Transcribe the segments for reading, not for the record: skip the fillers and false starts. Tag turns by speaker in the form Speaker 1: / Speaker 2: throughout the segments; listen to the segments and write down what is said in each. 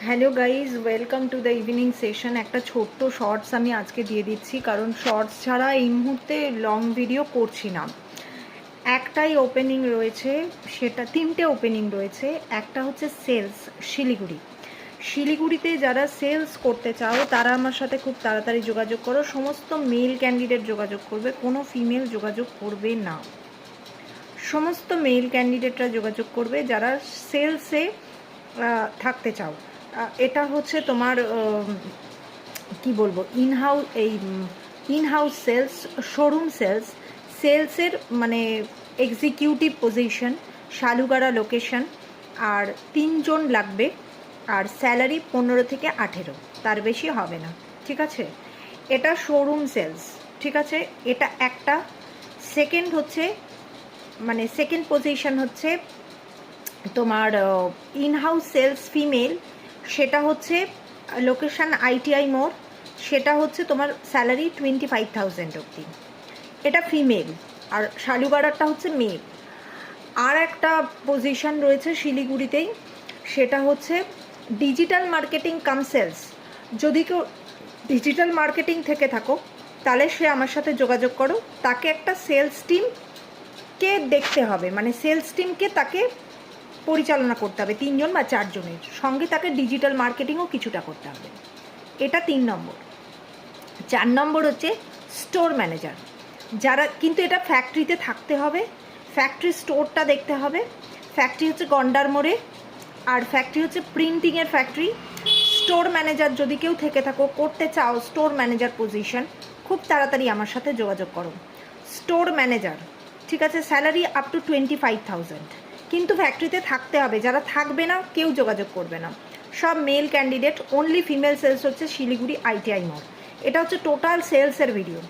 Speaker 1: Hello guys, welcome to the evening session. একটা ছোট্ট shorts আমি আজকে দিয়ে দিচ্ছি, কারণ শর্টস ছাড়া এই মুহূর্তে লং ভিডিও করছি না। একটাই ওপেনিং রয়েছে, সেটা তিনটে ওপেনিং রয়েছে। একটা হচ্ছে সেলস শিলিগুড়িতে যারা সেলস করতে চাও তারা আমার সাথে খুব তাড়াতাড়ি যোগাযোগ করো। সমস্ত মেল ক্যান্ডিডেট যোগাযোগ করবে, কোনো ফিমেল যোগাযোগ করবে না। সমস্ত মেল ক্যান্ডিডেটরা যোগাযোগ করবে যারা সেলসে থাকতে চাও। এটা হচ্ছে তোমার কি বলবো, ইনহাউস সেলস, শোরুম সেলসের মানে এক্সিকিউটিভ পজিশন, শালুগাড়া লোকেশন, আর 3 জন লাগবে, আর স্যালারি 15 থেকে 18, তার বেশি হবে না। ঠিক আছে, এটা শোরুম সেলস। ঠিক আছে, এটা একটা। সেকেন্ড হচ্ছে মানে সেকেন্ড পজিশন হচ্ছে তোমার ইনহাউস সেলস ফিমেল, সেটা হচ্ছে লোকেশান ITI মোড়, সেটা হচ্ছে তোমার স্যালারি 25,000 অবধি। এটা ফিমেল। আর শালুগাড়াটা হচ্ছে মেল। আর একটা পজিশন রয়েছে শিলিগুড়িতেই, সেটা হচ্ছে ডিজিটাল মার্কেটিং কাম সেলস। যদি কেউ ডিজিটাল মার্কেটিং থেকে থাকো তাহলে সে আমার সাথে যোগাযোগ করো। তাকে একটা সেলস টিমকে দেখতে হবে, মানে সেলস টিমকে তাকে পরিচালনা করতে হবে, 3 জন বা 4 জনের সঙ্গে। তাকে ডিজিটাল মার্কেটিংও কিছুটা করতে হবে। এটা 3 নম্বর। 4 নম্বর হচ্ছে স্টোর ম্যানেজার, যারা কিন্তু এটা ফ্যাক্টরিতে থাকতে হবে, ফ্যাক্টরি স্টোরটা দেখতে হবে। ফ্যাক্টরি হচ্ছে গন্ডার মোড়ে, আর ফ্যাক্টরি হচ্ছে প্রিন্টিংয়ের ফ্যাক্টরি। স্টোর ম্যানেজার যদি কেউ থেকে থাকো, করতে চাও স্টোর ম্যানেজার পজিশন, খুব তাড়াতাড়ি আমার সাথে যোগাযোগ করো। স্টোর ম্যানেজার, ঠিক আছে, স্যালারি আপ টু 25,000, কিন্তু ফ্যাক্টরিতে থাকতে হবে। যারা থাকবে না কেউ যোগাযোগ করবে না, সব male candidate. Only female sales হচ্ছে শিলিগুড়ি ITI মোড়। এটা হচ্ছে টোটাল সেলসের ভিডিও।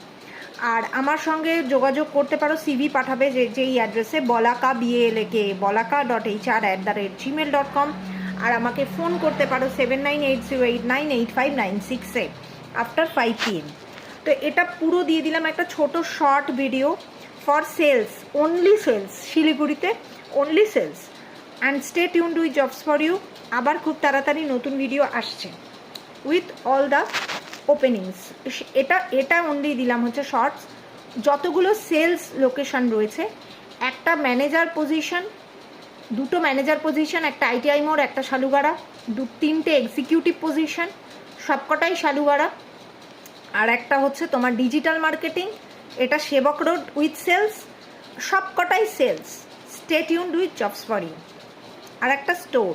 Speaker 1: আর আমার সঙ্গে যোগাযোগ করতে পারো, CV পাঠাবে যেই অ্যাড্রেসে, bolaka.hr@gmail.com। আর আমাকে ফোন করতে পারো 7980898596 আফটার 5 PM। তো এটা পুরো দিয়ে দিলাম একটা ছোট short video for sales, only sales শিলিগুড়িতে, only sales. And stay tuned with jobs for you. আবার খুব তাড়াতাড়ি নতুন ভিডিও আসছে উইথ অল দ্য ওপেনিংস। এটা অনলি দিলাম হচ্ছে শর্টস। যতগুলো সেলস লোকেশন রয়েছে, একটা ম্যানেজার পজিশন, দুটো ম্যানেজার পজিশন, একটা ITI মোড়, একটা শালুগাড়া, 3টে এক্সিকিউটিভ পজিশন, সবকটাই শালুগাড়া। আর একটা হচ্ছে তোমার ডিজিটাল মার্কেটিং, এটা সেবক রোড উইথ সেলস, সবকটাই sales. Stay tuned with jobs for you. আর একটা স্টোর।